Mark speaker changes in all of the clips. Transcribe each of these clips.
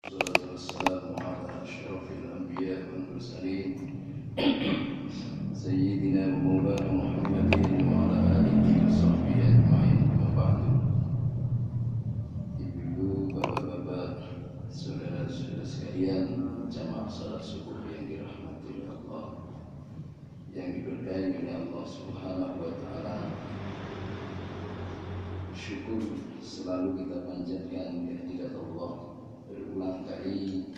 Speaker 1: والصلاة والسلام على أشرف الأنبياء والمرسلين سيدنا ومولانا محمد وعلى آله وصحبه أجمعين. Amma ba'du. Ibu, bapak-bapak, saudara-saudara sekalian, jamaah salat subuh yang dirahmati oleh Allah, yang diberkahi oleh Allah Subhanahu wa taala. Syukur selalu kita panjatkan kehadirat Allah. Berulang kali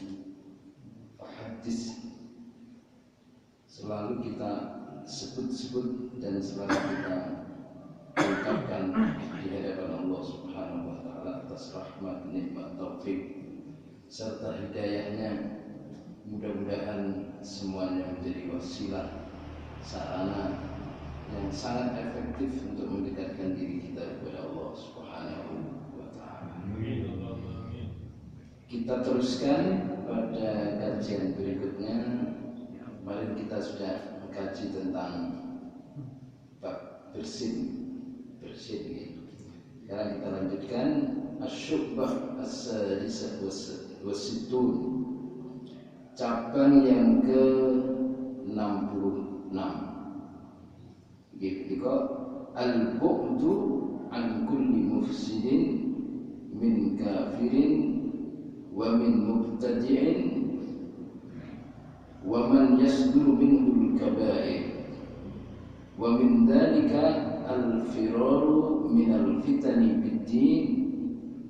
Speaker 1: hadis selalu kita sebut-sebut dan selalu kita ungkapkan di hadapan Allah Subhanahu wa taala atas rahmat, nikmat, taufik serta hidayahnya. Mudah-mudahan semuanya menjadi wasilah, sarana yang sangat efektif untuk mendekatkan diri kita kepada Allah Subhanahu wa taala. Kita teruskan pada kajian berikutnya. Kemarin kita sudah mengkaji tentang bab bersin. Sekarang kita lanjutkan asyubbah as-sadisah was-sittun, cabang yang ke-66. Gitu. Al-bu'du an kulli mufsidin min kafirin wa min mubtadi'in wa man yasduru minhu al-kaba'ir wa min dhalika al-firaru min al-fitani bid-din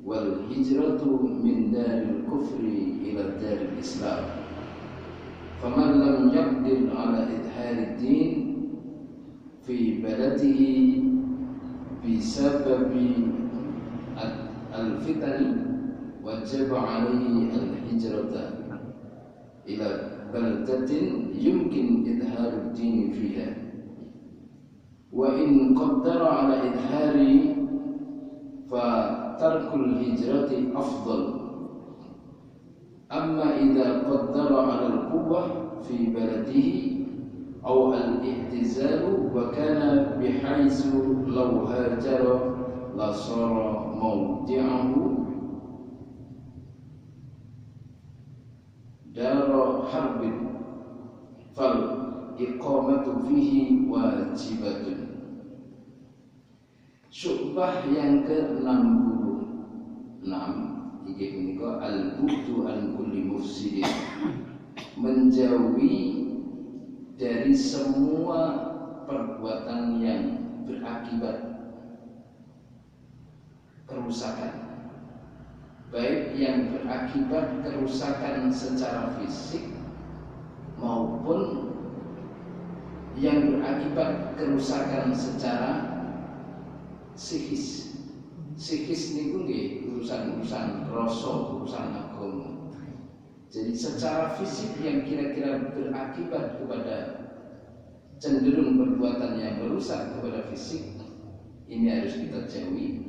Speaker 1: wal hijratu min daril kufri ila daril islam. Faman lam yaqdir ala idhari din fi baladihi bisababi al-fitani wajib alaihi al-hijrata ila baldatin yumkin idharud dini fiha wa in qaddara ala idhari fa tarkul hijrati afdal. Amma idha qaddara ala al-quwwah fi baladihi aw al-ihtizalu wa kana bihaisu law hajara la sara mawdi'ahu dara harbin fal iqamatu fihi wajibatun. Syubbah yang ke-66 iki menika al-bu'du an kulli mufsidin, menjauhi dari semua perbuatan yang berakibat kerusakan, baik yang berakibat kerusakan secara fisik maupun yang berakibat kerusakan secara psikis. Psikis niku nggih urusan-urusan rasa, urusan agama. Jadi secara fisik yang kira-kira berakibat kepada cenderung perbuatan yang merusak kepada fisik, ini harus kita jauhi.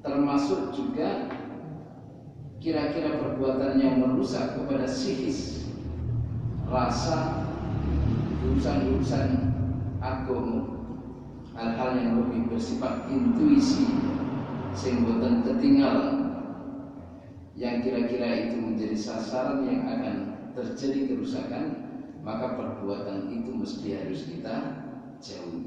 Speaker 1: Termasuk juga kira-kira perbuatan yang merusak kepada psikis, rasa, urusan-urusan agama, hal-hal yang lebih bersifat intuisi sing boten ketinggalan, yang kira-kira itu menjadi sasaran yang akan terjadi kerusakan, maka perbuatan itu mesti harus kita jauhi.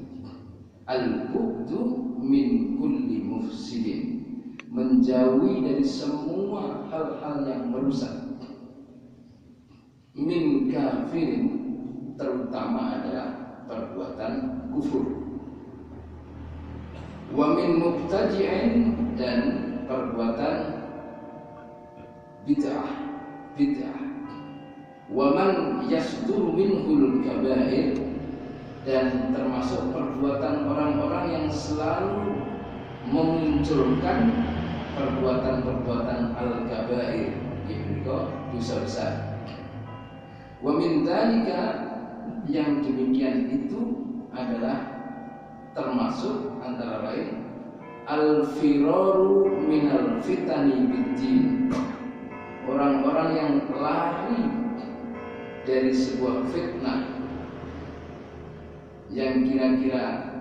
Speaker 1: Al-bu'du min kulli mufsidin, menjauhi dari semua hal-hal yang merusak. Min kafirin, terutama adalah perbuatan kufur. Wa min mubtadi'in, dan perbuatan bid'ah. Wa man yasduru minhul kaba'ir, dan termasuk perbuatan orang-orang yang selalu memunculkan perbuatan-perbuatan al-kabair, yaitu dosa besar. Wa min dzalika, yang demikian itu adalah termasuk antara lain al-firaru minal fitani bid-din, orang-orang yang lari dari sebuah fitnah yang kira-kira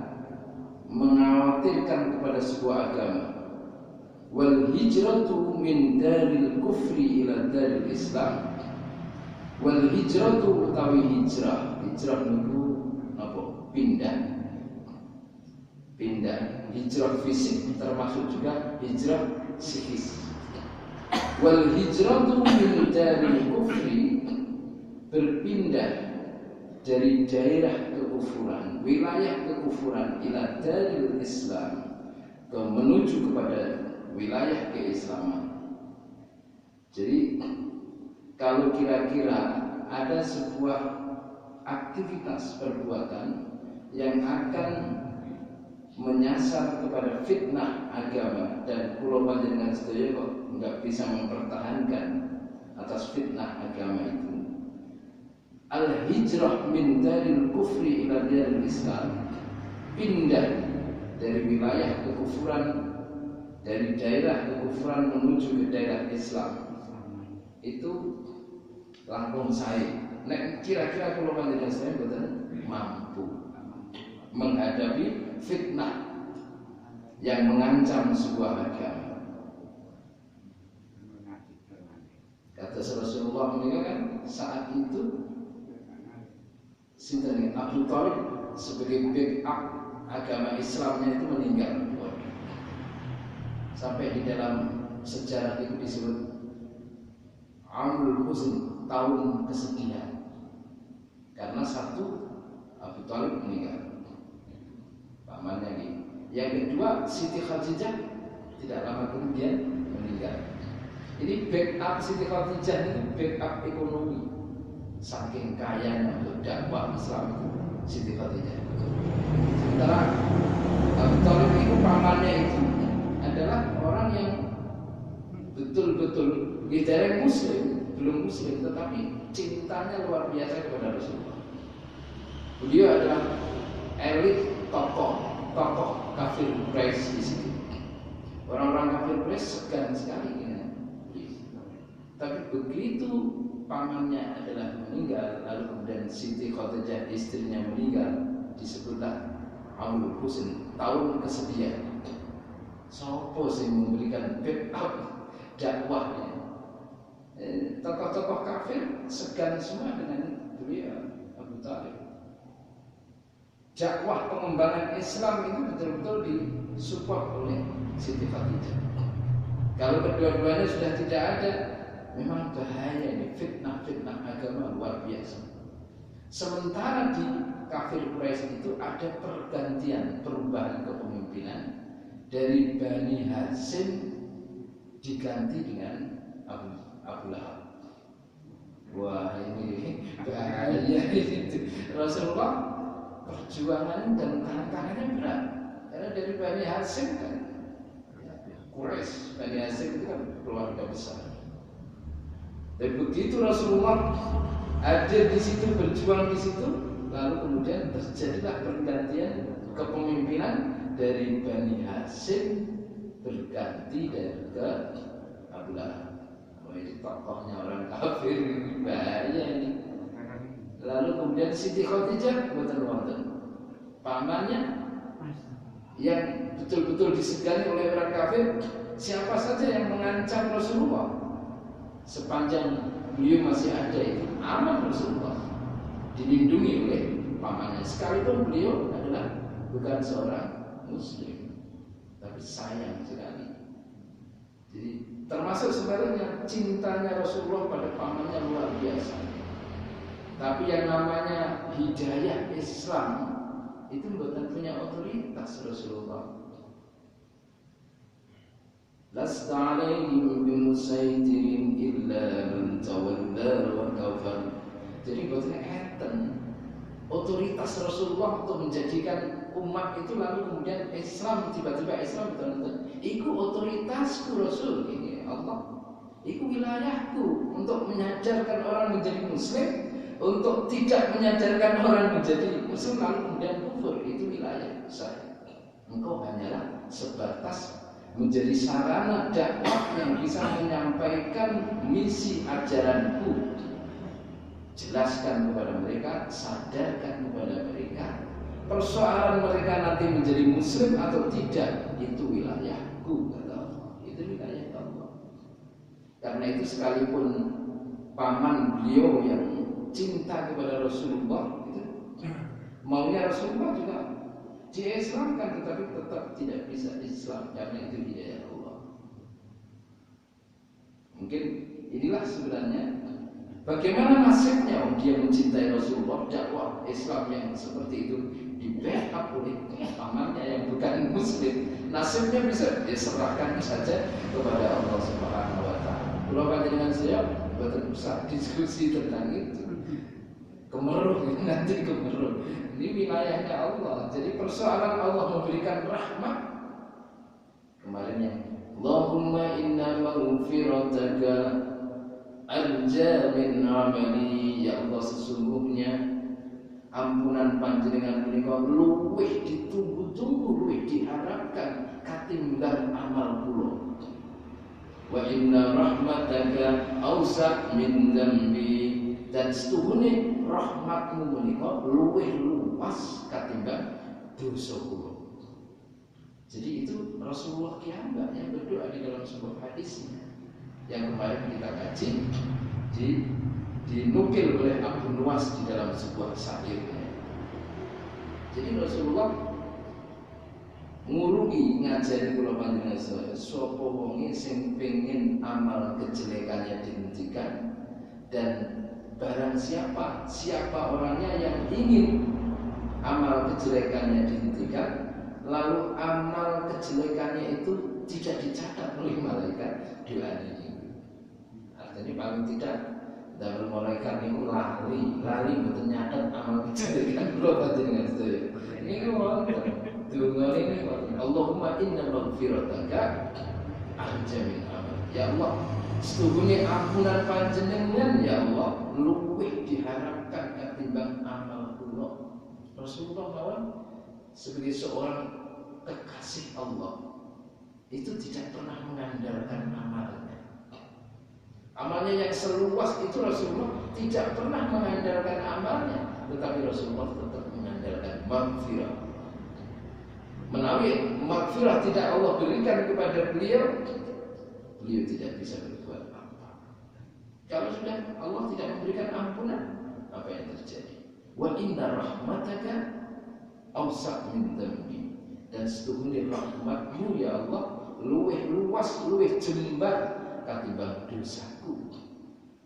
Speaker 1: mengkhawatirkan kepada sebuah agama. Wal hijratu min daril kufri ila daril Islam. Wal hijratu utawi hijrah. Hijrah niku napa? Pindah. Hijrah fisik termasuk juga hijrah psikis. Wal hijratu min daril kufri, berpindah dari daerah kekufuran, wilayah kekufuran ila daril Islam, menuju kepada wilayah keislaman. Jadi kalau kira-kira ada sebuah aktivitas perbuatan yang akan menyasar kepada fitnah agama, dan kula panjenengan sedaya kok nggak bisa mempertahankan atas fitnah agama itu, al-hijrah min daril kufri ila daril Islam, pindah dari wilayah kekufuran, dari daerah kekufuran menuju ke daerah Islam, itu langkung saya. Nek kira-kira kalau panjenengan saya betul mampu menghadapi fitnah yang mengancam sebuah agama. Kata Rasulullah kan saat itu sinten Abu Thalib sebagai backup agama Islamnya itu meninggal. Sampai di dalam sejarah itu disebut Amul Huzn, tahun kesedihan, karena satu Abu Thalib meninggal, pamannya ini. Yang kedua Siti Khadijah tidak lama kemudian meninggal. Ini backup Siti Khadijah itu backup ekonomi, saking kayanya untuk dakwah Islam itu Siti Khadijah. Sementara Abu Thalib itu pamannya itu adalah orang yang betul-betul dari muslim, belum muslim, tetapi cintanya luar biasa kepada Rasulullah. Beliau adalah elit tokoh kafir Quraisy di situ. Orang-orang kafir Quraisy segan sekali ya. Tapi begitu pamannya adalah meninggal, lalu kemudian Siti Khadijah istrinya meninggal, disebutlah Amul Huzn, tahun kesedihan. Sopo sih memberikan backup dakwahnya? Tokoh-tokoh kafir segan semua dengan beliau Abu Thalib. Dakwah pengembangan Islam itu betul-betul disupport oleh Siti Khadijah. Kalau kedua-duanya sudah tidak ada, memang bahaya ini, fitnah agama luar biasa. Sementara di kafir Quraisy itu ada pergantian, perubahan kepemimpinan dari Bani Hashim diganti dengan Abu Lahab. Wah, ini bahaya itu. Rasulullah perjuangan dan tantangannya berat, karena dari Bani Hashim kan Quraisy, Bani Hashim itu kan keluarga besar. Dan begitu Rasulullah ada di situ, berjuang di situ, lalu kemudian terjadilah pergantian kepemimpinan dari Bani Hashim berganti dari ke Abu Lahab. Oh, ini tokohnya orang kafir, bahaya ini. Lalu kemudian Siti Khadijah wonten pamannya yang betul-betul disegani oleh orang kafir. Siapa saja yang mengancam Rasulullah sepanjang beliau masih ada itu aman, Rasulullah dilindungi oleh pamannya, sekalipun beliau adalah bukan seorang muslim, tapi sayang sekali. Jadi termasuk sebenarnya cintanya Rasulullah pada pamannya luar biasa. Tapi yang namanya hidayah Islam itu bukan punya otoritas Rasulullah. Lasta alaihim bimusaidirin illa man tawalla wa kafar. Jadi bukan enten otoritas Rasulullah untuk menjadikan umat itu lalu kemudian Islam, tiba-tiba Islam betul-betul iku otoritasku Rasul ini Allah, iku wilayahku untuk menyadarkan orang menjadi muslim, untuk tidak menyadarkan orang menjadi muslim lalu kemudian kufur, itu wilayah saya. Engkau hanyalah sebatas menjadi sarana dakwah yang bisa menyampaikan misi ajaranku. Jelaskan kepada mereka, sadarkan kepada mereka. Persoalan mereka nanti menjadi muslim atau tidak, itu wilayahku, kata Allah. Itu Karena itu sekalipun paman beliau yang cinta kepada Rasulullah itu maunya Rasulullah juga diislamkan, tetapi tetap tidak bisa Islam karena itu hidayah Allah. Mungkin inilah sebenarnya bagaimana nasibnya dia mencintai Rasulullah, dakwah Islam yang seperti itu di-backup oleh pamannya yang bukan muslim. Nasibnya bisa diserahkan saja kepada Allah Subhanahu wa taala. Kalau dengan saya buat besar diskusi tentang itu. Kemeruh, nanti kemeruh. Ini wilayahnya Allah. Jadi persoalan Allah memberikan rahmat. Kemarin yang Allahumma inna maghfirataka arja min amali. Ya Allah, sesungguhnya ampunan panjenengan menika luwih ditunggu-tunggu, luwih diharapkan katimbang amal kula. Wa inna rahmataka awsa' min dzambi. Dan setuhune rahmatmu menika luwih luas katimbang dosa kula. Jadi itu Rasulullah kiambak yang berdoa di dalam sebuah hadisnya yang kemarin kita kaji, dinukil oleh Abu Nuwas di dalam sebuah syairnya. Jadi Rasulullah ngurungi ngajari kula panjenengan sedaya, sapa wonge sing pengin amal kejelekannya dihentikan, dan barang siapa orangnya yang ingin amal kejelekannya dihentikan, lalu amal kejelekannya itu tidak dicatat oleh malaikat, doa ini. Artinya paling tidak dalam malaikat itu lali betul nyatat amal kejelekan kula panjenengan sedaya. Ini wonten donga ini, Allahumma inna maghfirataka arja min amal. Ya Allah, setuhune ampunan panjenengan ya Allah luwih diharapkan ketimbang amal kula. Rasulullah kawan sebagai seorang kekasih Allah itu tidak pernah mengandalkan amalnya. Amalnya yang seluas itu Rasulullah tidak pernah mengandalkan amalnya, tetapi Rasulullah tetap mengandalkan maghfirah. Menawi maghfirah tidak Allah berikan kepada beliau tidak bisa berbuat apa. Kalau sudah Allah tidak memberikan ampunan, apa yang terjadi? Wa inna rahmataka awsa' min dzambi. Dan setuhune rahmatmu ya Allah luwih luas, luwih jembar katimbang dosaku.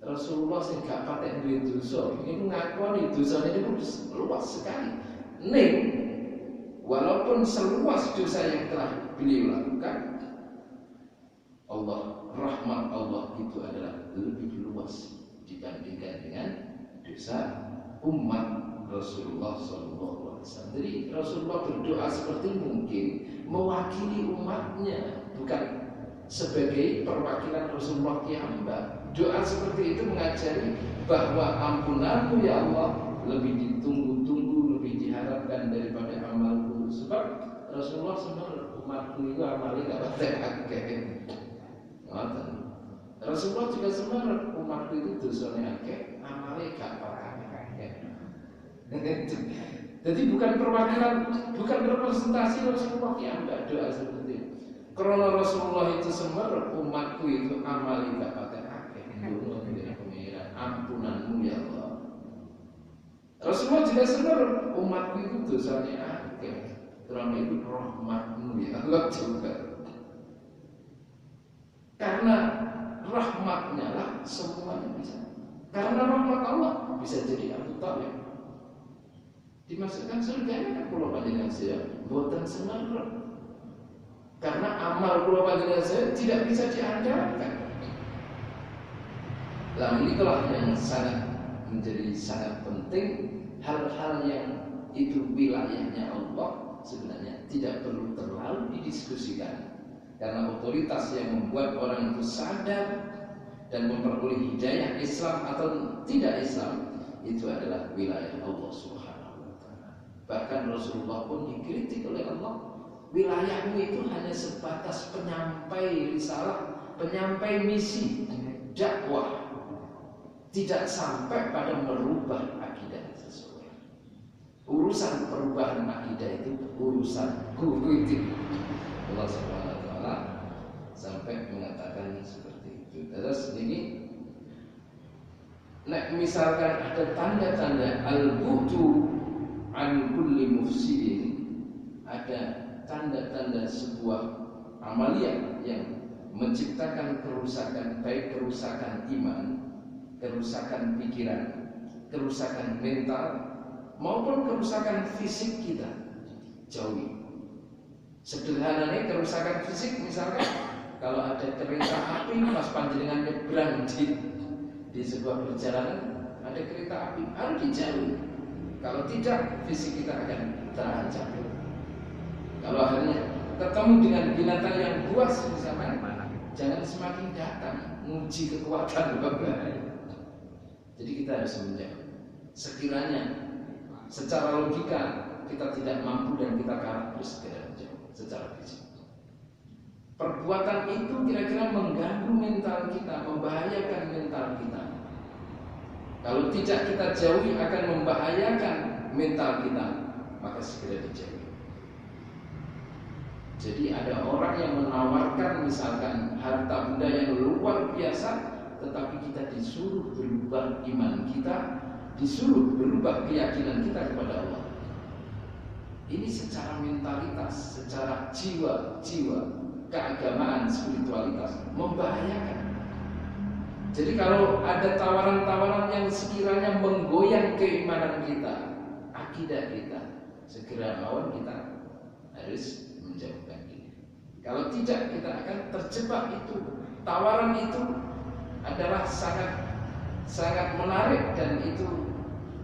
Speaker 1: Rasulullah sing gak patek duwe dosa, ini ngakoni dosane niku luas sekali. Ning walaupun seluas dosa yang telah beliau lakukan, rahmat Allah itu adalah lebih luas dibandingkan dengan dosa umat Rasulullah SAW. Jadi Rasulullah berdoa seperti mungkin mewakili umatnya, bukan sebagai perwakilan Rasulullah kiambak. Doa seperti itu mengajari bahwa ampunanmu ya Allah lebih ditunggu-tunggu, lebih diharapkan daripada amalku. Sebab Rasulullah sebenarnya umatku itu amalnya gak akeh. Rasulullah juga sebenarnya umatku itu dosanya akeh, amalnya gak akeh. Jadi bukan perwakilan, bukan representasi Rasulullah yang enggak doa seperti itu. Karena Rasulullah itu sebenarnya umatku itu amalnya gak pakai akeh. Dungo dari pengiran ampunanmu ya Allah. Rasulullah juga sebenarnya umatku itu dosanya akeh. Karena itu rahmatmu ya Allah juga. Karena rahmatnya lah semuanya bisa. Karena rahmat Allah bisa jadi Abu Thalib dimasukkan surga kan pulau panjenengan saya buatan sebenarnya. Karena amal pulau panjenengan saya tidak bisa diandalkan. Lah ini telah yang sangat menjadi sangat penting, hal-hal yang itu wilayahnya Allah sebenarnya tidak perlu terlalu didiskusikan. Karena otoritas yang membuat orang itu sadar dan memperoleh hidayah Islam atau tidak Islam itu adalah wilayah Allah Subhanahu wa taala. Bahkan Rasulullah pun dikritik oleh Allah, wilayahmu itu hanya sebatas penyampai risalah, penyampai misi, dakwah, tidak sampai pada merubah akidah seseorang. Urusan perubahan akidah itu urusan guru itu. Allah Subhanahu wa taala sampai mengatakan seperti itu. Terus ini nek misalkan ada tanda-tanda al-bu'du an kulli mufsidin, ada tanda-tanda sebuah amalia yang menciptakan kerusakan, baik kerusakan iman, kerusakan pikiran, kerusakan mental, maupun kerusakan fisik kita, jauhi. Sederhananya kerusakan fisik, misalkan kalau ada kereta api pas panjenengan nyebrang di sebuah perjalanan, ada kereta api, harus dijauhi. Kalau tidak, fisik kita akan terancam. Kalau akhirnya ketemu dengan binatang yang buas misalkan, jangan semakin datang menguji kekuatan berbahaya. Jadi kita harus menjauh. Sekiranya secara logika kita tidak mampu dan kita kalah, harus segera menjauh secara fisik. Perbuatan itu kira-kira mengganggu mental kita, membahayakan mental kita. Kalau tidak kita jauhi akan membahayakan mental kita, maka segera dijauhi. Jadi ada orang yang menawarkan misalkan harta benda yang luar biasa, tetapi kita disuruh berubah iman kita, disuruh berubah keyakinan kita kepada Allah. Ini secara mentalitas, secara jiwa, keagamaan, spiritualitas membahayakan. Jadi kalau ada tawaran-tawaran yang sekiranya menggoyang keimanan kita, akidah kita, segera lawan, kita harus menjauhkan diri. Kalau tidak, kita akan terjebak itu. Tawaran itu adalah sangat menarik, dan itu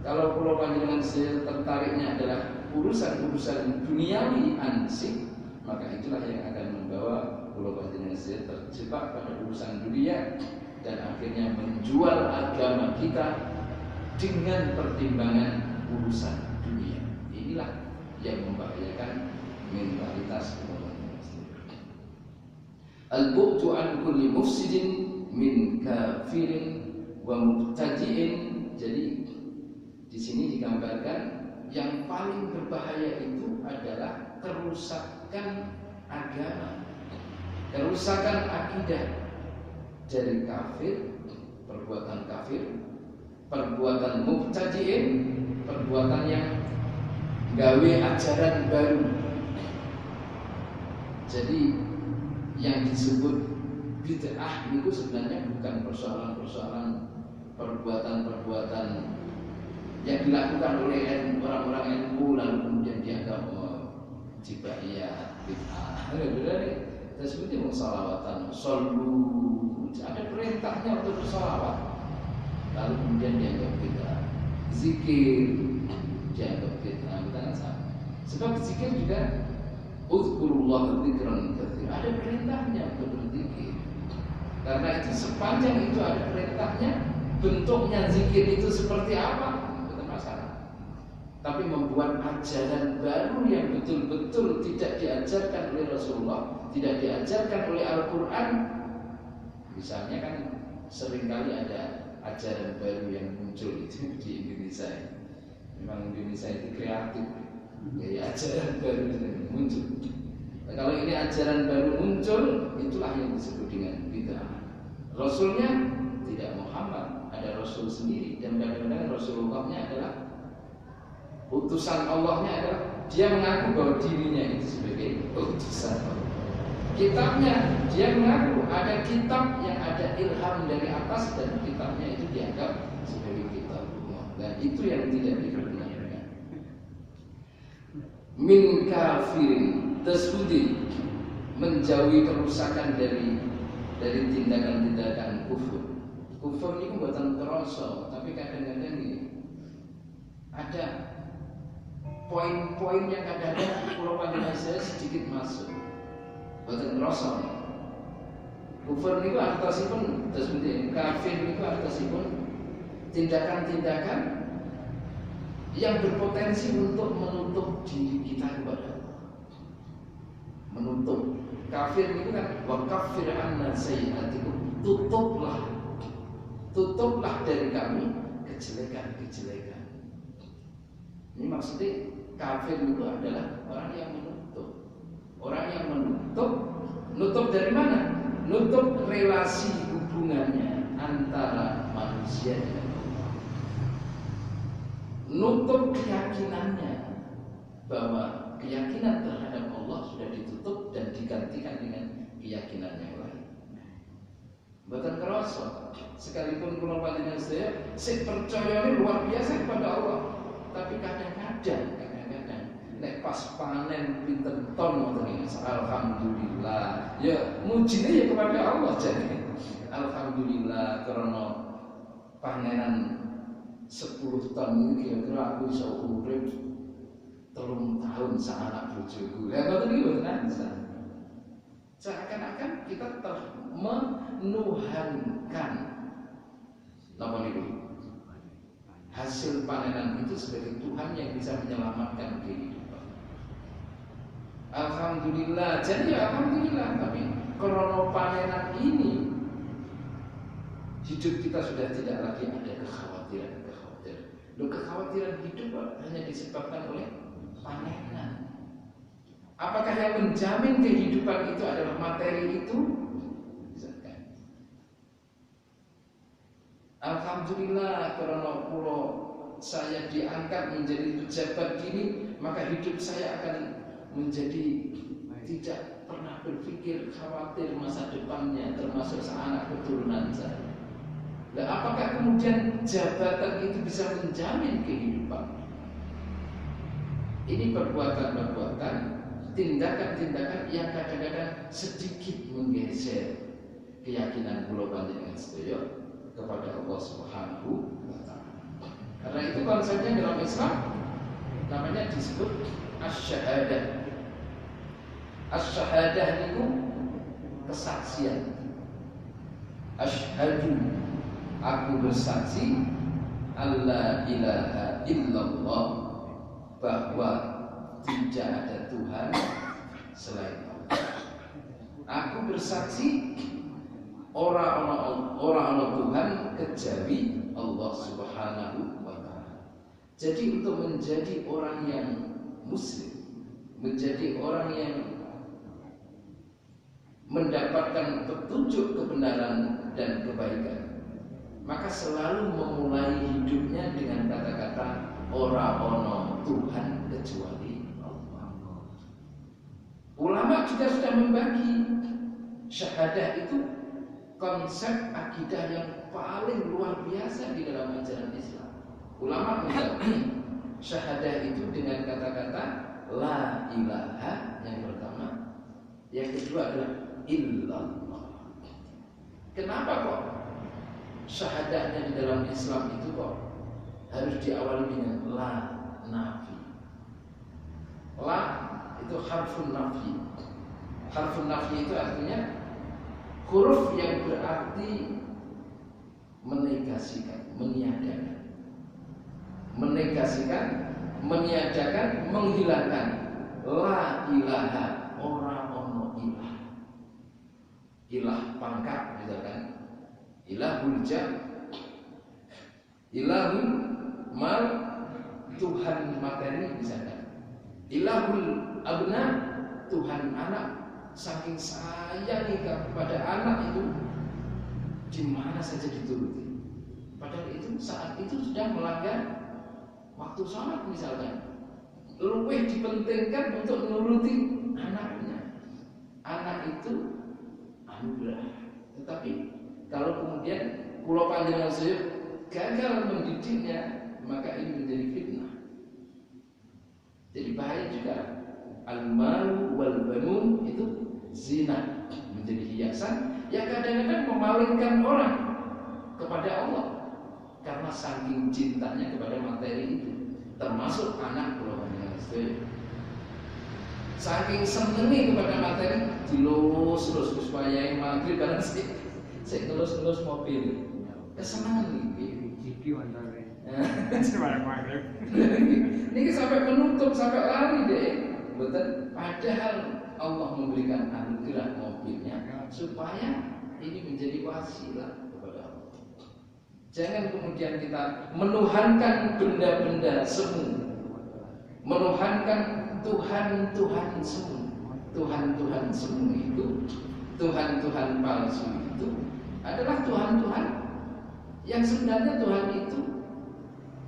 Speaker 1: kalau pulau panjenengan tertariknya adalah urusan-urusan duniawi ansih, maka itulah yang akan membawa pulau panjenengan terjebak pada urusan dunia dan akhirnya menjual agama kita dengan pertimbangan urusan dunia. Inilah yang membahayakan mentalitas pulau panjenengan. Al-bu'du an kulli mufsidin min kafirin wa mubtadi'in. Jadi di sini digambarkan yang paling berbahaya itu adalah kerusakan agama, kerusakan akidah dari kafir, perbuatan kafir, perbuatan mubtadi'in, perbuatan yang gawe ajaran baru. Jadi yang disebut bid'ah itu sebenarnya bukan persoalan-persoalan perbuatan-perbuatan yang dilakukan oleh orang-orang NU lalu kemudian dianggap jibaiyah, bid'ah. Tersebut salawatan, sallu, ada perintahnya untuk bersalawat, lalu kemudian dianggap bid'ah. Zikir dianggap bid'ah, bukan sama. Sebab zikir juga uzkurullah dzikran katsira, ada perintahnya untuk berzikir. Karena itu sepanjang itu ada perintahnya, bentuknya zikir itu seperti apa? Tapi membuat ajaran baru yang betul-betul tidak diajarkan oleh Rasulullah, tidak diajarkan oleh Al-Quran. Misalnya kan seringkali ada ajaran baru yang muncul itu di Indonesia. Memang Indonesia itu kreatif, gaya ajaran baru yang muncul. Nah, kalau ini ajaran baru muncul, itulah yang disebut dengan bid'ah. Rasulnya tidak Muhammad, ada Rasul sendiri, dan kadang-kadang Rasulullahnya adalah utusan Allahnya, adalah dia mengaku bahwa dirinya itu sebagai utusan Allah. Kitabnya dia mengaku ada kitab yang ada ilham dari atas, dan kitabnya itu dianggap sebagai kitab Allah, dan itu yang tidak diperkenankan. Min kafirin tasbudi, menjauhi kerusakan dari tindakan-tindakan kufur. Kufur ini buatan terasa, tapi kadang-kadang ini ada poin-poin yang kadang-kadang pulau panjenengan saya sedikit masuk. Buatan terasa. Kufur itu artosipun tasbudi, kafir itu artosipun tindakan-tindakan yang berpotensi untuk menutup diri kita kepada Allah. Menutup. Kafir itu kan wa kaffir anna sayyi'atikum, tutuplah dari kami kejelekan-kejelekan. Ini maksudnya kafir itu adalah orang yang menutup. Orang yang menutup dari mana? Nutup relasi hubungan hubungannya antara manusia dengan Allah, nutup keyakinannya bahwa keyakinan terhadap Allah sudah ditutup dan digantikan dengan keyakinan yang lain. Mboten kerasa, sekalipun kula panjenengan saya percaya ini luar biasa kepada Allah, tapi kadang-kadang nek pas panen pinten ton ngoten iki alhamdulillah ya mujine ya kepada Allah. Jadi alhamdulillah karena panenan 10 ton ini kira-kira aku bisa urip 3 tahun sanak bojoku. Lah ngoten iki mboten bisa. Seakan-akan kita telah menuhankan napa niku hasil panenan itu sebagai Tuhan yang bisa menyelamatkan kehidupan. Alhamdulillah, jadi ya alhamdulillah. Tapi karena panenan ini hidup kita sudah tidak lagi ada kekhawatiran. Kekhawatiran hidup hanya disebabkan oleh panenan. Apakah yang menjamin kehidupan itu adalah materi itu? Misalkan, alhamdulillah karena pulau saya diangkat menjadi pejabat gini, maka hidup saya akan menjadi tidak pernah berpikir khawatir masa depannya, termasuk anak keturunan saya. Nah, apakah kemudian jabatan itu bisa menjamin kehidupan? Ini perbuatan-perbuatan, tindakan-tindakan yang kadang-kadang sedikit menggeser keyakinan kula panjenengan sedaya kepada Allah Subhanahu wa taala. Karena itu konsepnya dalam Islam namanya disebut asy-syahadah. Asy-syahadah itu kesaksian. Asyhadu, aku bersaksi alla ilaha illallah, bahwa tidak ada Tuhan selain Allah. Aku bersaksi ora ana Tuhan kecuali Allah Subhanahu wa taala. Jadi untuk menjadi orang yang muslim, menjadi orang yang mendapatkan petunjuk kebenaran dan kebaikan, maka selalu memulai hidupnya dengan kata-kata ora ana Tuhan kecuali Allah. Ulama juga sudah membagi syahadah itu konsep akidah yang paling luar biasa di dalam ajaran Islam. Ulama membagi syahadah itu dengan kata-kata la ilaha yang pertama, yang kedua adalah illallah. Kenapa kok syahadahnya di dalam Islam itu kok harus diawali dengan la nafi? La itu harfun nafi. Harfun nafi itu artinya huruf yang berarti menegasikan, meniadakan. Menegasikan, meniadakan, menghilangkan. La ilaha, ora ono ilah. Ilah pangkat misalkan, ilahul jam, ilahul mal, Tuhan materi misalkan, ilahul abna, Tuhan anak. Saking sayangnya kepada anak itu di mana saja dituruti. Padahal itu saat itu sudah melanggar waktu sholat misalkan. Lebih dipentingkan untuk menuruti anaknya. Anak itu anugerah. Tetapi kalau kemudian pulau panjenengan saya gagal mendidiknya, maka ini menjadi fitnah. Jadi bahaya juga. Al-malu wal banun itu zina, menjadi hiasan yang kadang-kadang memalingkan orang kepada Allah karena saking cintanya kepada materi itu, termasuk anak pulau panjenengan saya. Saking senengnya kepada materi, dilus supaya yang maghrib barang saya telus mobil, kesenangan nih.
Speaker 2: Iki wandare.
Speaker 1: Maghrib. Ini sampai menutup, sampai lari deh. Betul. Padahal Allah memberikan anugerah mobilnya supaya ini menjadi wasilah kepada Allah. Jangan kemudian kita menuhankan benda-benda semu, menuhankan Tuhan-Tuhan semu. Tuhan-Tuhan semu itu, Tuhan-Tuhan palsu itu adalah Tuhan-Tuhan yang sebenarnya Tuhan itu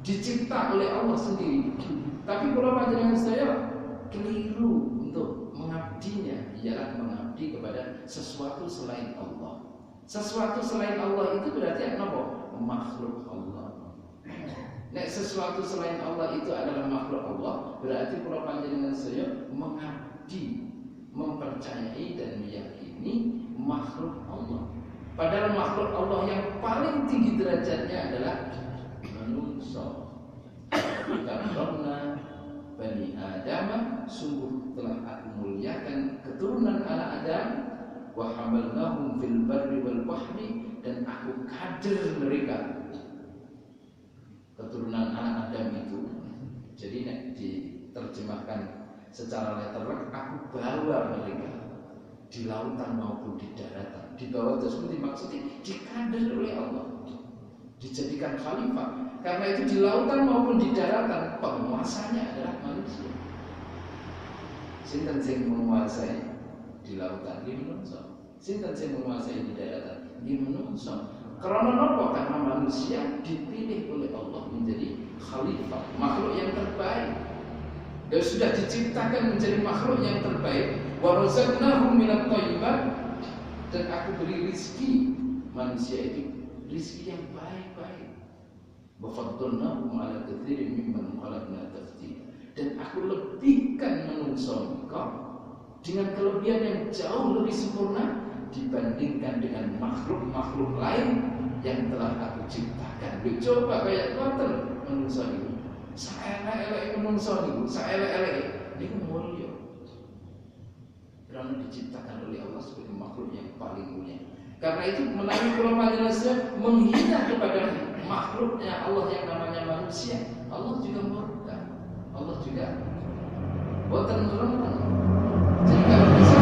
Speaker 1: dicipta oleh Allah sendiri. Tapi kalau panjenengan saya keliru untuk mengabdinya, ialah mengabdi kepada sesuatu selain Allah. Sesuatu selain Allah itu berarti apa? Makhluk Allah. Nek sesuatu selain Allah itu adalah makhluk Allah, berarti kalau panjenengan saya mengabdi, mempercayai dan meyakini makhluk Allah. Padahal makhluk Allah yang paling tinggi derajatnya adalah manusia. Karena Bani Adam, sungguh telah aku muliakan keturunan anak Adam, wa hamalnahum fil barri wal bahri, dan aku kader mereka keturunan anak Adam itu. Jadi nek diterjemahkan secara letterlek, aku bawa mereka di lautan maupun di daratan. Di bawah tersebut maksudnya dikader oleh Allah, dijadikan khalifah. Karena itu di lautan maupun di daratan penguasanya adalah manusia. Sinten sing menguasai di lautan di menungso, sinten sing menguasai di daratan di menungso. Karena apa? Karena manusia dipilih oleh Allah menjadi khalifah, makhluk yang terbaik. Dan sudah diciptakan menjadi makhluk yang terbaik. Wa razaqnahum minat thayyibat, dan aku beri rizki manusia itu rizki yang baik-baik. Wa faddalnahum 'ala katsirin mimman khalaqna tafdila, dan aku lebihkan manusia dengan kelebihan yang jauh lebih sempurna dibandingkan dengan makhluk-makhluk lain yang telah aku ciptakan. Coba kayak kotor manusia itu, saelek-elek manusia itu, saelek-elek itu mulia karena diciptakan oleh Allah sebagai makhluk yang paling mulia. Karena itu menawi kula panjenengan menghina kepada makhluknya Allah yang namanya manusia, Allah juga murka, Allah juga boten remen. Jadi kalau bisa,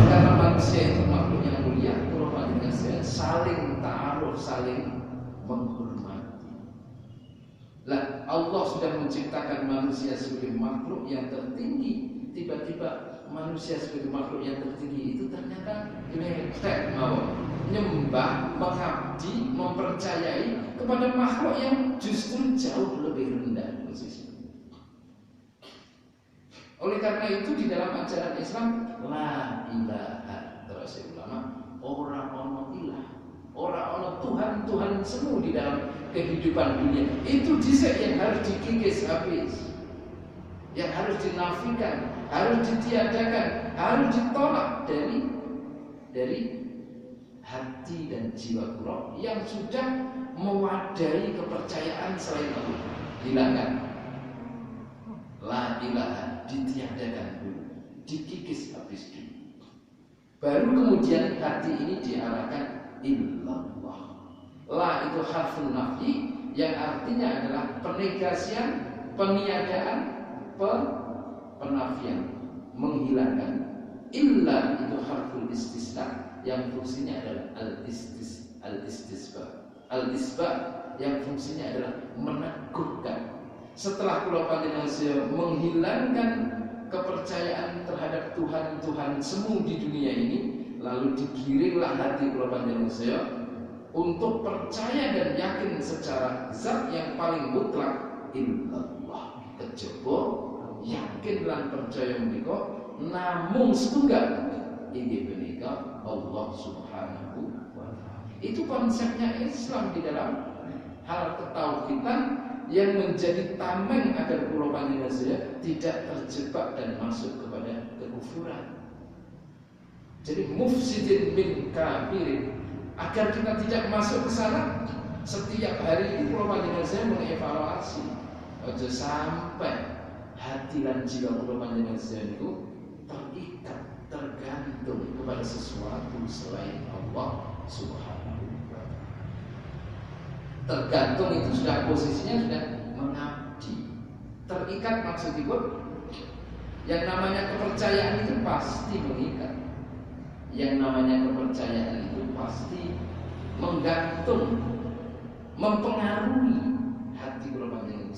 Speaker 1: karena manusia itu makhluk yang mulia, kula panjenengan saling ta'aruf, saling menghormati. Lah Allah sudah menciptakan manusia sebagai makhluk yang tertinggi, tiba-tiba manusia sebagai makhluk yang tertinggi itu ternyata ngetek mau nyembah, mengabdi, mempercayai kepada makhluk yang justru jauh lebih rendah posisinya. Oleh karena itu di dalam ajaran Islam, la ilaha, terus ulama, ora ono ilah, ora ono Tuhan semu di dalam kehidupan dunia. Itu dhisik yang harus dikikis habis, yang harus dinafikan, harus ditiadakan, harus ditolak dari hati dan jiwa kula yang sudah mewadahi kepercayaan selain Allah. Hilangkan, la ilaha, ditiadakan dulu, dikikis habis dulu. Baru kemudian hati ini diarahkan illallah. La itu harfun nafi yang artinya adalah penegasian, peniadaan, penafian, menghilangkan. Illa itu harful istisna yang fungsinya adalah al-istisba yang fungsinya adalah meneguhkan. Setelah kula panjenengan menghilangkan kepercayaan terhadap Tuhan semu di dunia ini, lalu digiringlah hati kula panjenengan untuk percaya dan yakin secara zat yang paling mutlak illallah. Kejaba yakin lan percaya menika namung setunggal inggih punika Allah Subhanahu wa taala. Itu konsepnya Islam di dalam hal ketauhidan yang menjadi tameng agar kula panjenengan tidak terjebak dan masuk kepada kekufuran. Jadi mufsidin min kafirin, agar kita tidak masuk ke sana. Setiap hari ini kula panjenengan mengevaluasi, aja sampai hati dan jiwa kula panjenengan itu terikat, tergantung kepada sesuatu selain Allah Subhanahu wa taala. Tergantung itu sudah posisinya sudah mengabdi. Terikat maksudnya yang namanya kepercayaan itu pasti mengikat. Yang namanya kepercayaan itu pasti menggantung, mempengaruhi hati kula panjenengan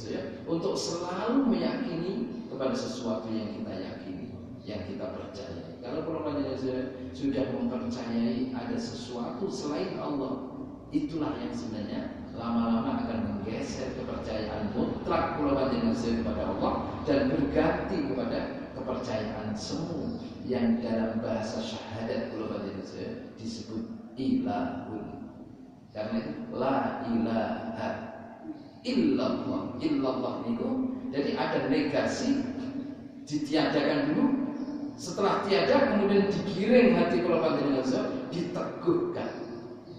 Speaker 1: untuk selalu meyakini kepada sesuatu yang kita yakini. yang kita percayai. Kalau panjenengan sudah mempercayai ada sesuatu selain Allah, itulah yang sebenarnya lama-lama akan menggeser kepercayaan mutlak panjenengan kepada Allah dan berganti kepada kepercayaan semu yang dalam bahasa syahadat panjenengan disebut ilahun. Karena itu la ilaha illallah. Illallah niku jadi ada negasi, ditiadakan dulu, setelah tiada kemudian digiring hati panjenengan diteguhkan,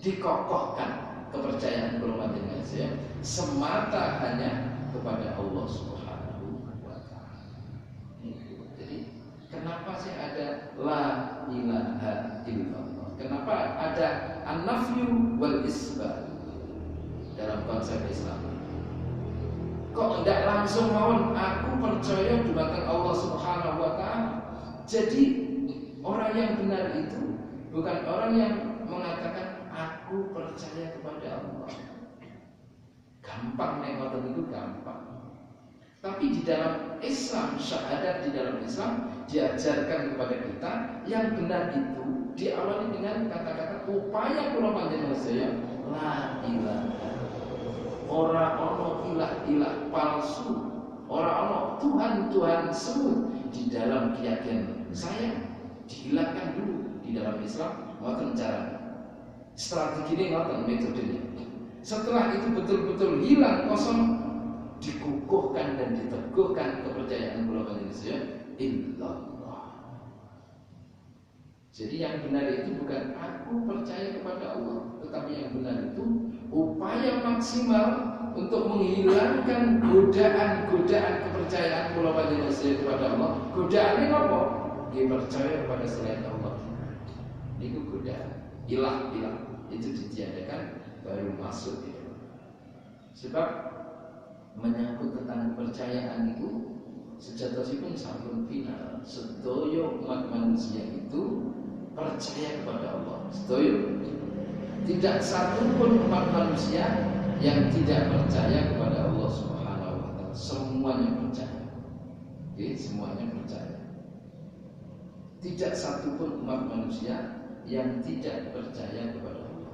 Speaker 1: dikokohkan kepercayaan panjenengan semata hanya kepada Allah Subhanahu wa taala. Jadi kenapa sih ada la ilaha illallah? Kenapa ada an-nafyu wal isbat dalam konsep Islam? Kok tidak langsung mawon aku percaya dumateng Allah Subhanahu wa taala? Jadi orang yang benar itu bukan orang yang mengatakan aku percaya kepada Allah. Gampang nek ngoten itu gampang. Tapi di dalam Islam, syahadat di dalam Islam diajarkan kepada kita yang benar itu diawali dengan kata-kata upaya kula panjenengan saya la ilaha. Ora ono ilah-ilah palsu, ora ono Tuhan-Tuhan semu di dalam keyakinan saya dihilangkan dulu di dalam Islam. Ngoten cara strategi ini, ngoten metodenya. Setelah itu betul-betul hilang kosong, dikukuhkan dan diteguhkan kepercayaan kula panjenengan illallah. Jadi yang benar itu bukan aku percaya kepada Allah, tetapi yang benar itu upaya maksimal untuk menghilangkan godaan-godaan kepercayaan kula panjenengan kepada Allah. Godaane apa? Dia percaya kepada selain Allah. Itu godaan. Ilah-ilah itu ditiadakan baru masuk itu. Sebab menyangkut tentang kepercayaan itu sejatosipun sampun final. Sedaya umat manusia itu percaya kepada Allah. Setuju? Tidak satu pun umat manusia yang tidak percaya kepada Allah Subhanahu wa taala. Semuanya percaya. Oke, semuanya percaya. Tidak satu pun umat manusia yang tidak percaya kepada Allah.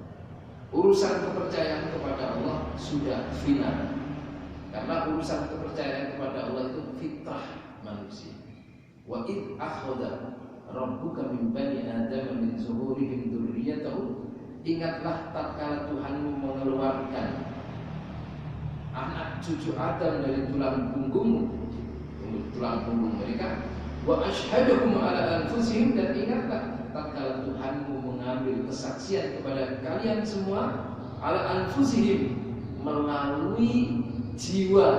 Speaker 1: Urusan kepercayaan kepada Allah sudah final. Karena urusan kepercayaan kepada Allah itu fitrah manusia. Wa id akhadha rabbuka min bani adam min zuhurihim dzurriyyatahum. Ingatlah tatkala Tuhanmu mengeluarkan anak cucu Adam dari tulang punggung mereka. Wa asyhadahum ala anfusihim, dan ingatlah tatkala Tuhanmu mengambil kesaksian kepada kalian semua ala anfusihim, melalui jiwa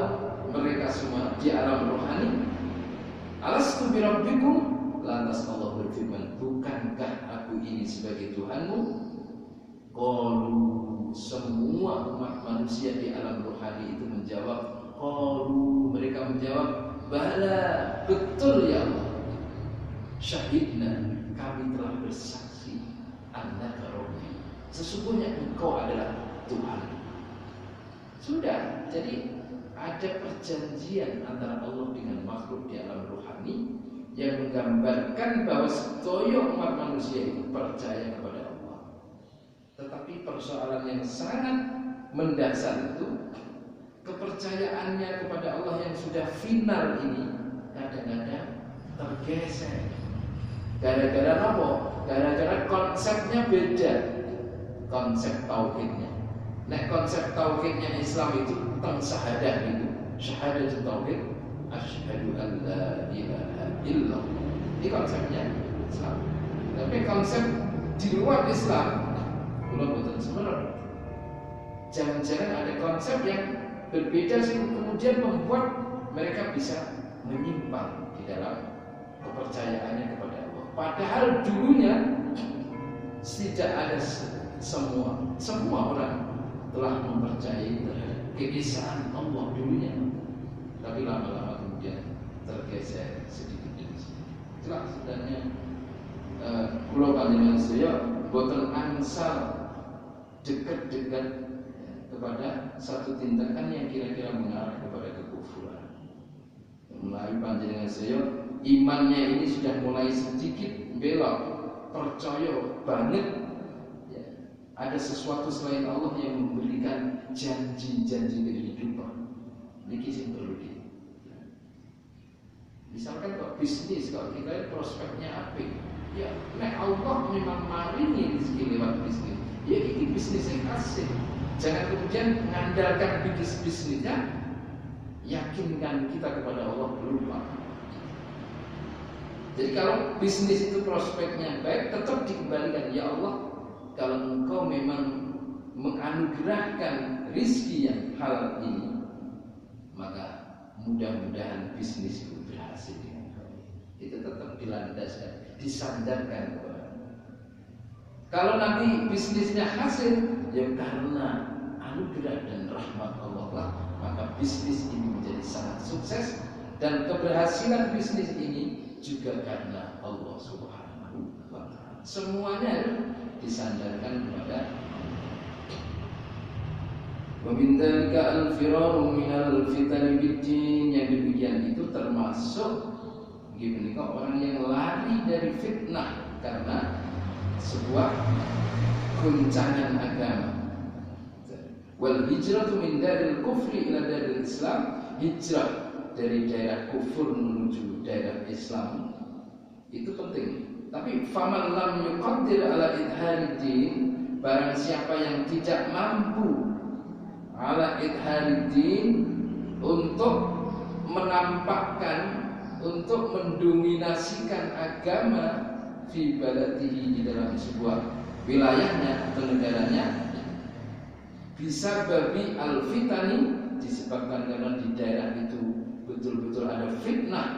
Speaker 1: mereka semua di alam rohani. Alastu birabbikum, lantas Allah berfirman, bukankah aku ini sebagai Tuhanmu? Qalu, semua umat manusia di alam rohani itu menjawab, qalu, mereka menjawab, bala, betul ya Allah. Syahidna, kami telah bersaksi, annaka rabbi, sesungguhnya engkau adalah Tuhan. Sudah, jadi ada perjanjian antara Allah dengan makhluk di alam rohani yang menggambarkan bahwa sedaya umat manusia itu percaya kepada Allah. Tetapi persoalan yang sangat mendasar itu, kepercayaannya kepada Allah yang sudah final ini kadang-kadang tergeser. Gara-gara apa? Gara-gara konsepnya beda. Konsep tauhidnya. Nek konsep tauhidnya Islam itu tentang syahadah itu. Syahadat tauhid, asyhadu an la ilaha illallah. Ini konsepnya Islam. Tapi konsep di luar Islam, kalau betul sebenarnya jangan-jangan ada konsep yang berbeda sih, kemudian membuat mereka bisa menyimpang di dalam kepercayaannya kepada Allah. Padahal dulunya tidak ada semua orang telah mempercayai terhadap keesaan Allah dulunya, tapi lama-lama kemudian tergeser sedikit demi sedikit. Itulah sebenarnya kula panjenengan sedaya boten angsal dekat-dekat kepada satu tindakan yang kira-kira mengarah kepada kekufuran. Melalui panjenengan sedaya imannya ini sudah mulai sedikit belok, percaya banget ya, ada sesuatu selain Allah yang memberikan janji-janji kehidupan. Ini sing perlu di. Misalkan kok bisnis, kalau kita prospeknya apik, ya nek Allah memang maringi rezeki lewat bisnis, ya ini bisnis yang asik. Jangan kemudian mengandalkan bisnisnya, yakinkan kita kepada Allah lupa. Jadi kalau bisnis itu prospeknya baik, tetap dikembalikan, ya Allah, kalau Engkau memang menganugerahkan rizki yang halal ini, maka mudah-mudahan bisnis itu berhasil dengan baik. Itu tetap dilandaskan, disandarkan kepada. Kalau nanti bisnisnya hasil, ya karena anugerah dan rahmat Allah lah, maka bisnis ini menjadi sangat sukses, dan keberhasilan bisnis ini juga karena Allah Subhanahu wa Ta'ala. Semuanya disandarkan kepada wa min dzalika al-firaru minal fitani bid-din. Yang demikian itu termasuk gimana orang yang lari dari fitnah karena sebuah guncangan agama. Wal hijratu min daril kufri ila daril Islam, hijrah dari daerah kufur menuju daerah Islam itu penting. Tapi faman lam yuqaddir ala idhariddin, barang siapa yang tidak mampu ala idhariddin untuk menampakkan, untuk mendominasikan agama fi baladihi, di dalam sebuah wilayahnya atau negaranya, bisa babi al-fitani, disebabkan karena di daerah itu betul-betul ada fitnah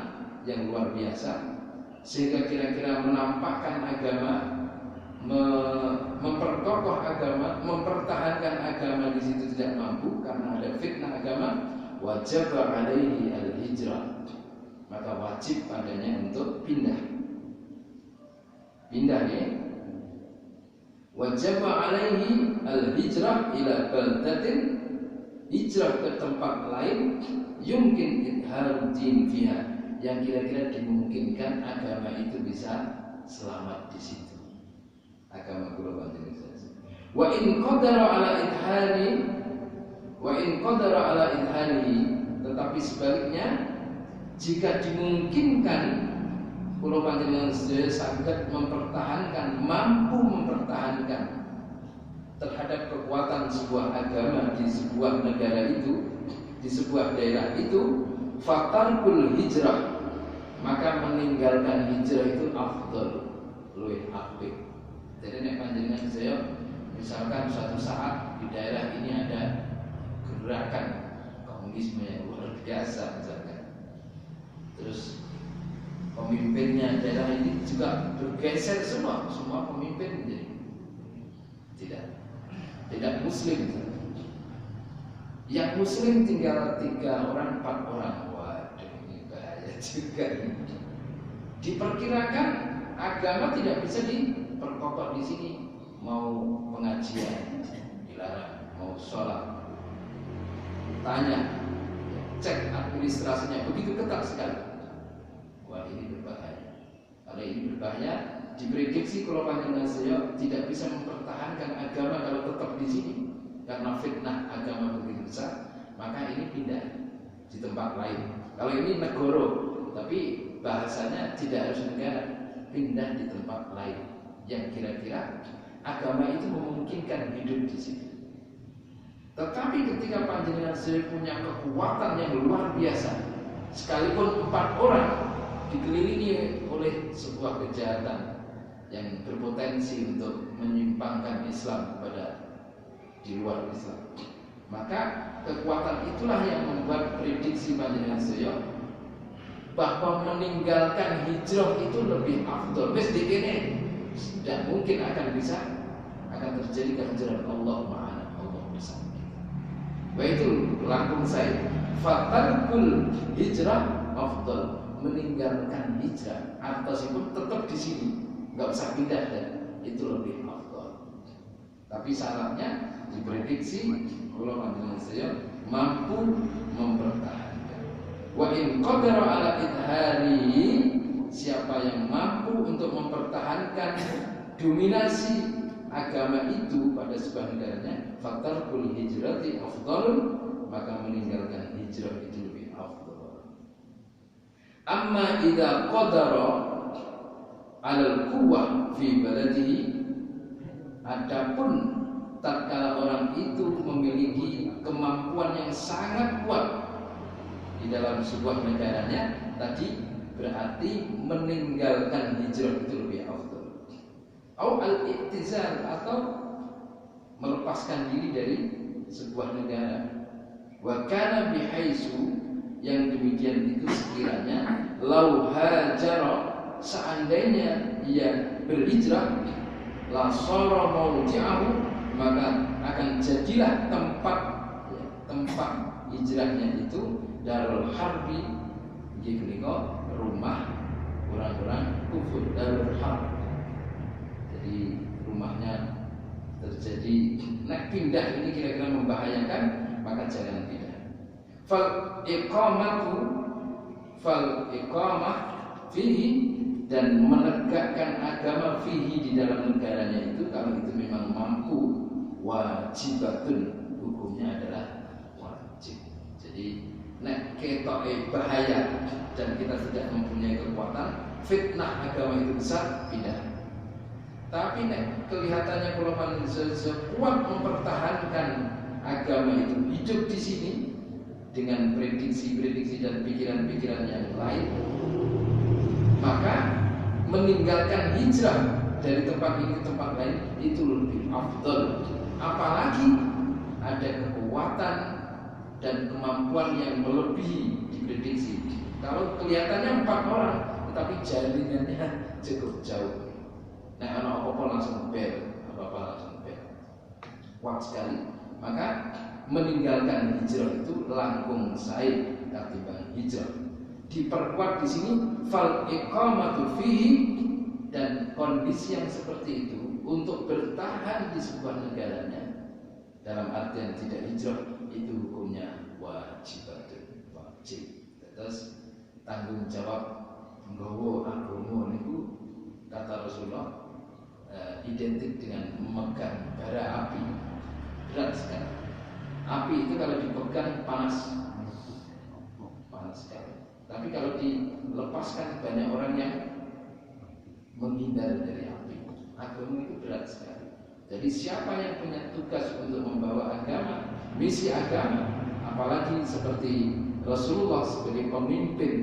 Speaker 1: yang luar biasa, sehingga kira-kira menampakkan agama, memperkokoh agama, mempertahankan agama di situ tidak mampu karena ada fitnah agama, wajib alaihi al-hijrah, maka wajib padanya untuk pindah ya. Wajib alaihi al-hijrah ila baldatin, hijrah ke tempat lain, yumkin idharuddin fiha, yang kira-kira dimungkinkan agama itu bisa selamat di situ. Agama global ini saja. Wa in qadara ala idharihi, tetapi sebaliknya, jika dimungkinkan kula panjenengan sedaya saged mempertahankan, mampu mempertahankan terhadap kekuatan sebuah agama di sebuah negara itu, di sebuah daerah itu, fatarkul hijrah, maka meninggalkan hijrah itu afdal, luwih apik. Jadi nek panjenengan saya misalkan suatu saat di daerah ini ada gerakan komunisme yang luar biasa misalkan, terus pemimpinnya daerah ini juga bergeser, semua pemimpin menjadi tidak muslim. Yang muslim tinggal 3 orang 4 orang. Waduh, ini bahaya juga ini. Diperkirakan agama tidak bisa diperkokoh di sini. Mau pengajian dilarang, mau sholat tanya, cek administrasinya begitu ketat sekali. Wah, ini berbahaya. Kalau ini berbahaya, diprediksi kalau panjenengan saya tidak bisa mempertahankan agama kalau tetap di sini karena fitnah agama begitu besar, maka ini pindah di tempat lain. Kalau ini negara, tapi bahasanya tidak harus negara, pindah di tempat lain yang kira-kira agama itu memungkinkan hidup di situ. Tetapi ketika panjenengan saya punya kekuatan yang luar biasa, sekalipun 4 orang dikelilingi oleh sebuah kejahatan yang berpotensi untuk menyimpangkan Islam kepada di luar Islam, maka kekuatan itulah yang membuat prediksi panjenengan saya bahwa meninggalkan hijrah itu lebih afdal. Wis dikene tidak mungkin akan terjadi kehadiran Allah Ma'ana, Allah bersama kita. Wah, itu langkung saya, fatarkul hijrah afdal, meninggalkan hijrah artosipun tetap di sini, nggak usah pindah, dan itu lebih afdal. Tapi syaratnya diprediksi kalau panjenengan saya mampu mempertahankan. Wa in qadara ala idhari, siapa yang mampu untuk mempertahankan dominasi agama itu pada sebuah negaranya, fatarkul hijrati afdalun, maka meninggalkan hijrah itu lebih afdal. Amma idza qadara 'alal quwwah fi baladihi, adapun tatkala orang itu memiliki kemampuan yang sangat kuat di dalam sebuah negaranya, tadi berarti meninggalkan hijrah itu lebih afdal. Au al-i'tizal, atau melepaskan diri dari sebuah negara. Wa kana bihaitsu, yang demikian itu sekiranya lau hajara, seandainya ia berhijrah, la sara mawdi'ahu, maka akan jadilah tempat hijrahnya itu darul harbi, nggih rumah orang-orang kufur, darul harb. Jadi rumahnya terjadi pindah ini kira-kira membahayakan, maka jangan pindah. Fal iqamah fihi, dan menegakkan agama fihi, di dalam negaranya itu, kalau itu memang mampu, wajibatun, hukumnya adalah wajib. Jadi nek ketoke bahaya dan kita tidak mempunyai kekuatan, fitnah agama itu besar, pindah. Tapi nek kelihatannya kalau manusia kuat mempertahankan agama itu hidup di sini dengan prediksi-prediksi dan pikiran-pikiran yang lain, maka meninggalkan hijrah dari tempat ini ke tempat lain itu lebih afdal. Apalagi ada kekuatan dan kemampuan yang melebihi diprediksi. Kalau kelihatannya 4 orang, tetapi jaringannya cukup jauh. Nah, anak apa-apa langsung bel, apa-apa langsung bel, kuat sekali. Maka meninggalkan hijrah itu langkung sae ketimbang hijrah. Diperkuat di sini fal iqamatu fihi, dan kondisi yang seperti itu untuk bertahan di sebuah negaranya dalam artian tidak hijrah, itu hukumnya wajib. Terus tanggung jawab nggawa agama niku kata Rasulullah identik dengan memegang bara api, berat sekali. Api itu kalau dipegang panas sekali. Tapi kalau dilepaskan, banyak orang yang menghindar dari api. Agama itu berat sekali. Jadi siapa yang punya tugas untuk membawa agama, misi agama, apalagi seperti Rasulullah sebagai pemimpin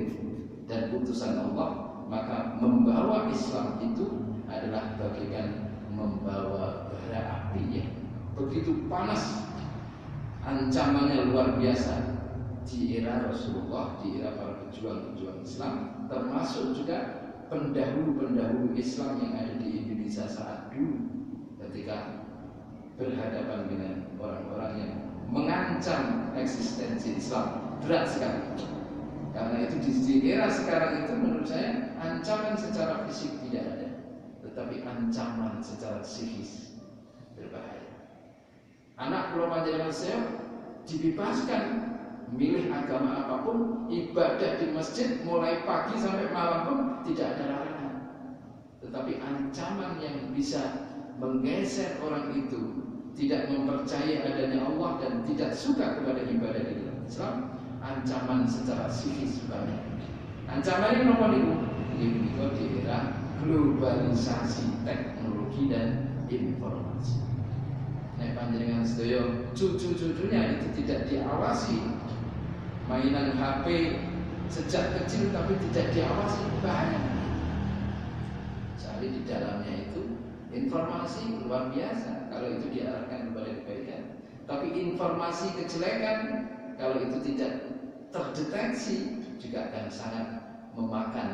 Speaker 1: dan utusan Allah, maka membawa Islam itu adalah bagaikan membawa bara api yang begitu panas, ancamannya luar biasa. Di era Rasulullah, di era para pejuang-pejuang Islam, termasuk juga pendahulu-pendahulu Islam yang ada di Indonesia saat dulu, ketika berhadapan dengan orang-orang yang mengancam eksistensi Islam, berat sekali. Karena itu di era sekarang itu menurut saya ancaman secara fisik tidak ada, tetapi ancaman secara psikis berbahaya. Anak pulau panjenengan saya dibebaskan milih agama apapun, ibadah di masjid mulai pagi sampai malam pun tidak ada larangan. Tetapi ancaman yang bisa menggeser orang itu tidak mempercayai adanya Allah dan tidak suka kepada ibadah di dalam Islam, ancaman secara psikis banyak. Ancaman ini nomor itu di era globalisasi teknologi dan informasi. Nek panjenengan sedaya cucu-cucunya itu tidak diawasi, mainan HP sejak kecil tapi tidak diawasi, bahaya. Soalnya di dalamnya itu informasi luar biasa kalau itu diarahkan kepada kebaikan. Tapi informasi kejelekan kalau itu tidak terdeteksi juga akan sangat memakan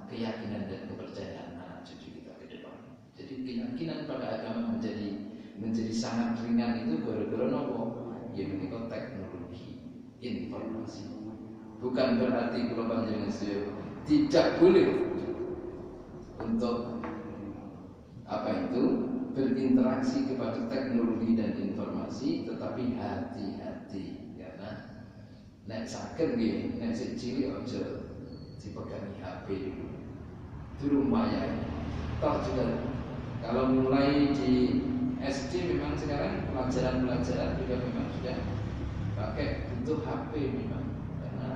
Speaker 1: keyakinan dan kepercayaan anak cucu kita ke depan. Jadi keyakinan pada agama menjadi sangat ringan itu gara-gara nopo? Ya menika teknologi informasi. Bukan berarti kalau panjenengan tidak boleh untuk berinteraksi kepada teknologi dan informasi, tetapi hati-hati karena nek saged nggih, nek sik cilik aja dipegangi HP dulu. durung wayah. Toh juga kalau mulai di SD memang sekarang pelajaran-pelajaran juga memang sudah pakai butuh HP memang, karena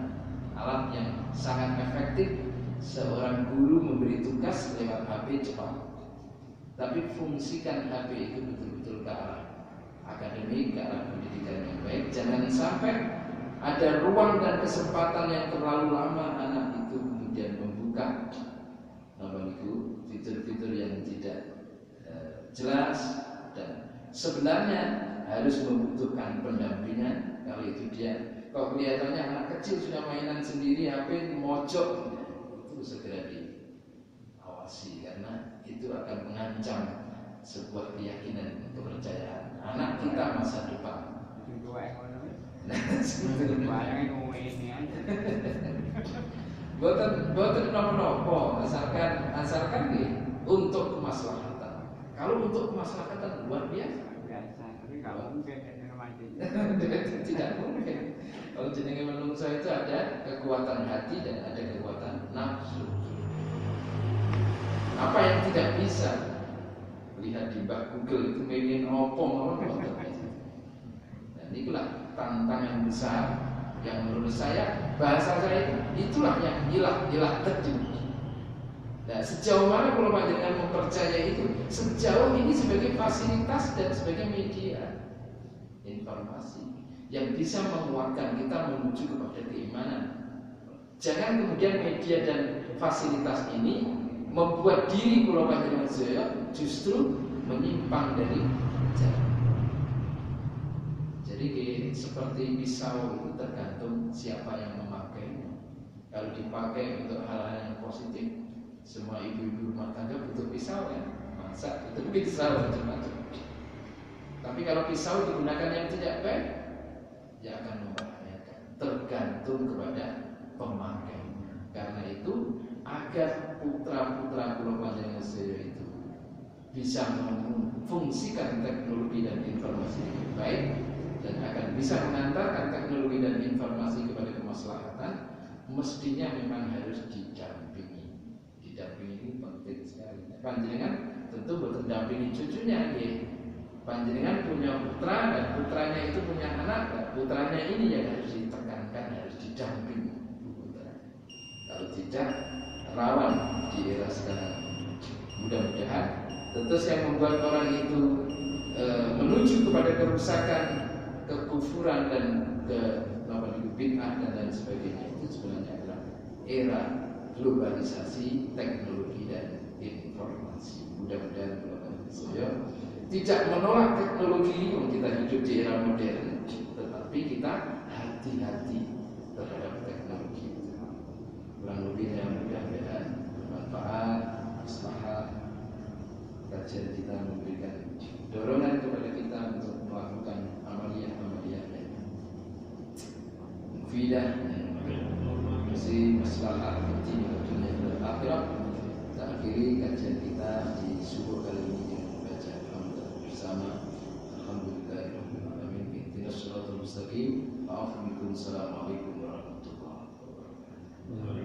Speaker 1: alat yang sangat efektif. Seorang guru memberi tugas lewat HP cepat, tapi fungsikan HP itu betul-betul ke arah akademik, ke arah pendidikan yang baik. Jangan sampai ada ruang dan kesempatan yang terlalu lama anak itu kemudian membuka fitur-fitur yang tidak jelas, dan sebenarnya harus membutuhkan pendampingan. Kalau itu dia, kalau kelihatannya anak kecil sudah mainan sendiri, HP mojok, itu segera diawasi, karena itu akan mengancam sebuah keyakinan, kepercayaan anak kita masa depan. Boten nopo-nopo, asalkan nih untuk kemaslahatan. Kalau untuk kemaslahatan luar biasa.
Speaker 2: Tapi kalau mungkin
Speaker 1: tidak mungkin. Kalau jenenge manusia itu ada kekuatan hati dan ada kekuatan nafsu. Apa yang tidak bisa? Lihat di bak Google itu pengen opong. Dan itulah tantangan besar yang menurut saya, bahasa saya itulah yang ilah terjun. Nah, sejauh mana kalau panjenengan mempercayai itu? Sejauh ini sebagai fasilitas dan sebagai media informasi yang bisa menguatkan kita menuju kepada keimanan. Jangan kemudian media dan fasilitas ini membuat diri kula panjenengan saya justru menyimpang dari jalan. Jadi seperti pisau itu tergantung siapa yang memakainya. Kalau dipakai untuk hal-hal yang positif, semua ibu-ibu rumah tangga butuh pisau ya, masak butuh pisau macam-macam. Tapi kalau pisau digunakan yang tidak baik, ya akan membahayakan. Tergantung kepada pemakainya. Karena itu agar putra-putra kula panjenengan saya itu bisa memfungsikan teknologi dan informasi dengan baik, dan akan bisa mengantarkan teknologi dan informasi kepada kemaslahatan, mestinya memang harus didampingi. Didampingi ini penting sekali. Panjenengan tentu betul dampingi cucunya, ya. Panjenengan punya putra dan putranya itu punya anak, dan putranya ini yang harus ditekankan, harus didampingi putra. Kalau tidak, rawan di era sekarang. Mudah-mudahan tentu yang membuat orang itu menuju kepada kerusakan, kekufuran dan bid'ah dan lain sebagainya, itu sebenarnya adalah era globalisasi teknologi dan informasi. Mudah-mudahan saya tidak menolak teknologi, kita hidup di era modern, tetapi kita hati-hati terhadap teknologi. Kurang lebihnya mudah-mudahan bermanfaat, maslahat. Kajian kita memberikan dorongan kepada kita untuk melakukan amaliyah-amaliyah yang mufidah, mesti maslahat di dunia dan akhirat. Kita akhiri kajian kita di subuh kali ini dengan membaca alhamdulillah bersama. Alhamdulillahirabbil alamin. Ihdinas siratal mustaqim. Assalamualaikum warahmatullahi wabarakatuh.